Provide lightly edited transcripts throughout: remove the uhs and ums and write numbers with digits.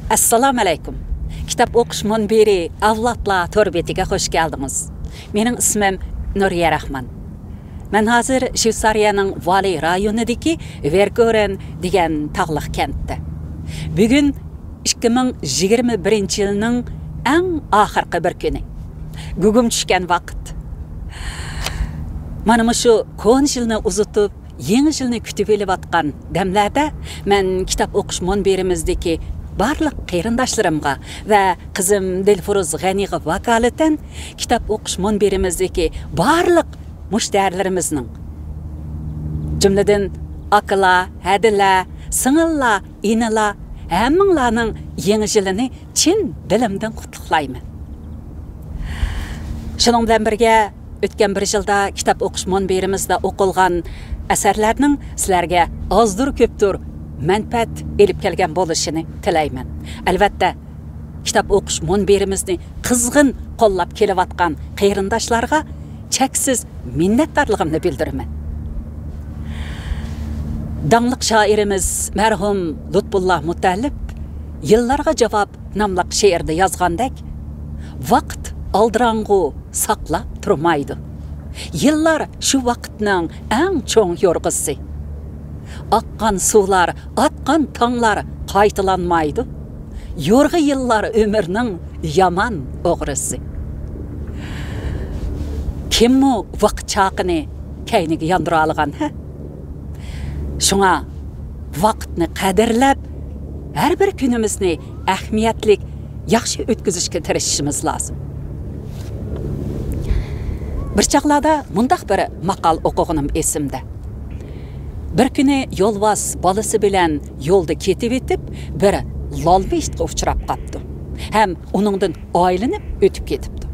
Assalamu alaykum. Kitap o'qish munbiri avlodlar to'rbetiga xush keldingiz. Mening ismim Nuriya Rahman. Men hozir Shvetsariyaning Vali rayonidagi Verkoren degan tog'liq kentda. Bugun 2021-yilning eng oxirgi bir kuni. Gugum tushgan vaqt. Mana shu ko'n yilni uzitib, yangi yilni kutib olayotgan damlarda men kitap o'qish munbirimizdagi barliq qarindoshlarimga va qizim Dilfuruz G'aniga vakolatan kitap o'qish munbirimizdagi barliq mushtarilarimizning jumladan akla, hadila, singilla, inila hammanglarning yangi yilini chin dilimdan qutlaqlayman. Shuning bilan birga o'tgan bir yilda kitap o'qish munbirimizda o'qilgan asarlarning sizlarga ozdir ko'pdir manfaat elib kelgan bo'lishini tilayman. Albatta, kitap o'qish munbirimizni qizg'in qo'llab kelayotgan qarindoshlarga cheksiz minnatdorligimni bildiraman. Dangliq shoirimiz marhum Lutfulloh Mutallib yillarga javob nomli she'rda yozgandek, vaqt aldirang'u saqlab turmaydi. Yillar shu vaqtning eng cho'ng yo'rg'isi. Aqqan suvlar, atqan tonglar qaytalanmaydi. Yo'rg'i yillar ömürning yaman o'g'risi. Kimmi vaqt chaqini kayniga yondira olgan, ha? Shunga vaqtni qadrlab, har bir kunimizni ahamiyatlik yaxshi o'tkazishga tirishishimiz lozim. Bir chaqlarda mundaq bir maqol o'qiganim esimda. Bir kuni yo'lbos bolasi bilan yo'lda ketib etib, bir lolbeshga uchrab qapti. Ham uningdan oylinib o'tib ketibdi.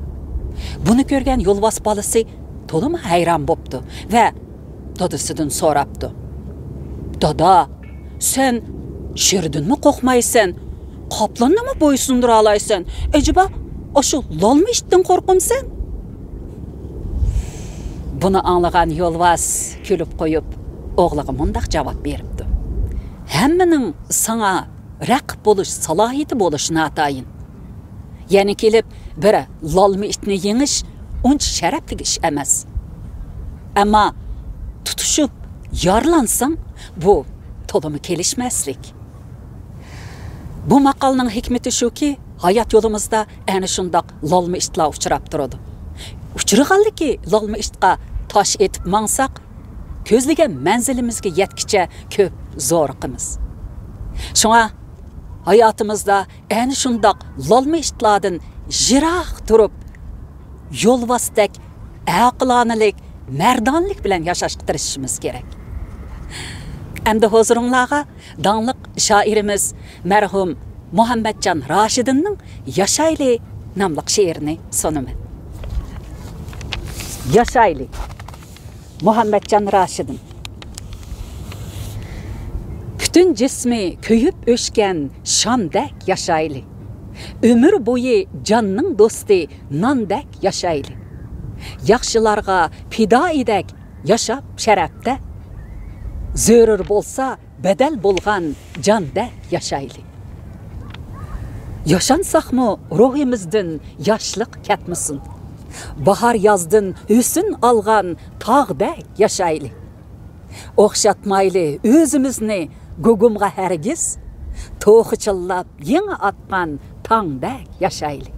Buni ko'rgan yo'lbos bolasi to'liq hayron bo'pti va dadasidan so'rabdi. Dada, sen shirdinmi qo'rqmaysan? Qoplonnimi bo'ysundira olaysan? Ajiba, o'sha lolbeshdan qo'rqimsan? Buni anglagan yo'lbos kulib qo'yib o'g'liga mundaq javob beribdi. Hammaning sana raqib bo'lish salohiyati bo'lishini atayin. Ya'ni kelib bir lolmi itni yengish uncha sharafli ish emas. Ammo tutishib yorlansang, bu to'limi kelishmaslik. Bu maqolning hikmati shuki, hayot yo'limizda ana shundoq lolmi itlar uchrab turadi. Uchirg'anliki lolmi itga tosh etib mangsaq, ko'zlagan manzilimizga yetkicha ko'p zo'riqimiz. Shunga hayotimizda ana shundoq lolma ishlardan jiroq turib, yo'lvosdek aqlonalik, mardonlik bilan yashashga tirishimiz kerak. Endi huzuringizga dangliq shoirimiz marhum Muhammadjon Rashidinning Yashayli nomli she'rini sunaman. Yashayli Muhammadjon Rashidin. Bütün cismi köyüp öşken şamdek yaşaylı. Ömür boyu canның dosti nandek yaşaylı. Yaxşılarga pida edek yaşap şərəfdə. Zörür bolsa bedel bolğan candek yaşaylı. Yaşansaqmı ruhimizden yaşlıq ketmisin. Bahar yazdın hüsün alğan tağdek yaşaylı. Oxşatmaylı özümüzni Gugumga hergiz, to'xi chillab yangi atgan tangdek yashayli.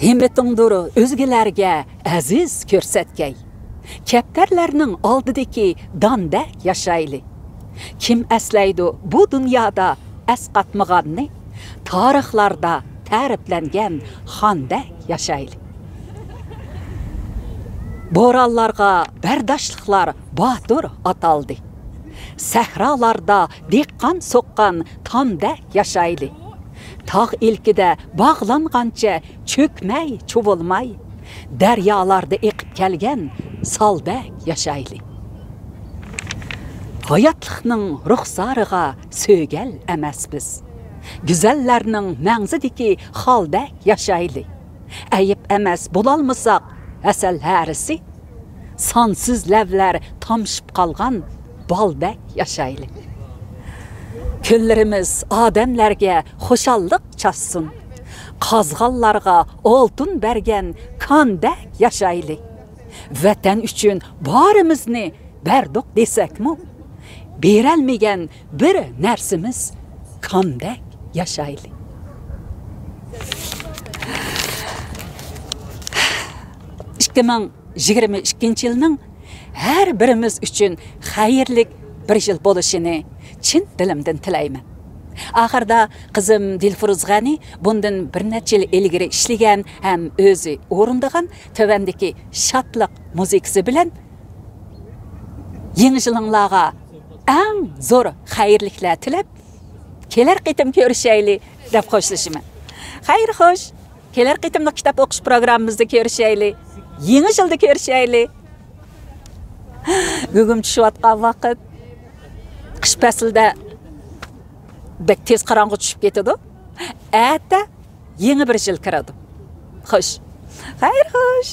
Himmetingdir o'zgalarga aziz ko'rsatkay. Kaptarlarning oldidagi dandek yashayli. Kim aslaydi bu dunyoda asqatmaganni, tarixlarda ta'riflangan xondek yashayli. Bo'ronlarga bardoshliklar botur ataldi. Sahralarda deqqan soqqan tamdek yaşaylı. Tağ ilkide bağlanğancha çökmey, çuvolmay, daryolarda eqib kelgan saldek yaşaylı. Hayotlikning ruxsariga söygel emas biz. Güzellarning mangzidiki xaldek yaşaylı. Ayıp emas bulalmasak asal harisi, sonsiz lavlar tomshib qolgan baldek yaşaylı. Күнлерimiz adamlarga xo'shallik chassin. Qazg'allarga oltin bergan kandek yashaylik. Vatan uchun borimizni berdik desakmi, beralmagan bir narsimiz kandek yashaylik. 2022 yılning her birimiz uchun xayrli bir yil bo'lishini chin dilimdan tilayman. Axirda qizim Dilfuruz G'ani bundan bir necha yil ilgari ishlagan ham o'zi o'rindigan tövandagi shatliq muzikasi bilan yangi yilinglarga eng zo'r xayrliklar tilab, kelar qitim ko'rishaylik deb qo'shilishim. Xayr xo'sh, kelar qitimli kitob o'qish programmamizda ko'rishaylik. Yangi yilda ko'rishaylik. Bugun tushayotgan vaqt qish faslida bek tez qorong'i tushib ketadi. Ata yangi bir yil kiradi. Xo'sh. Xayr xo'sh.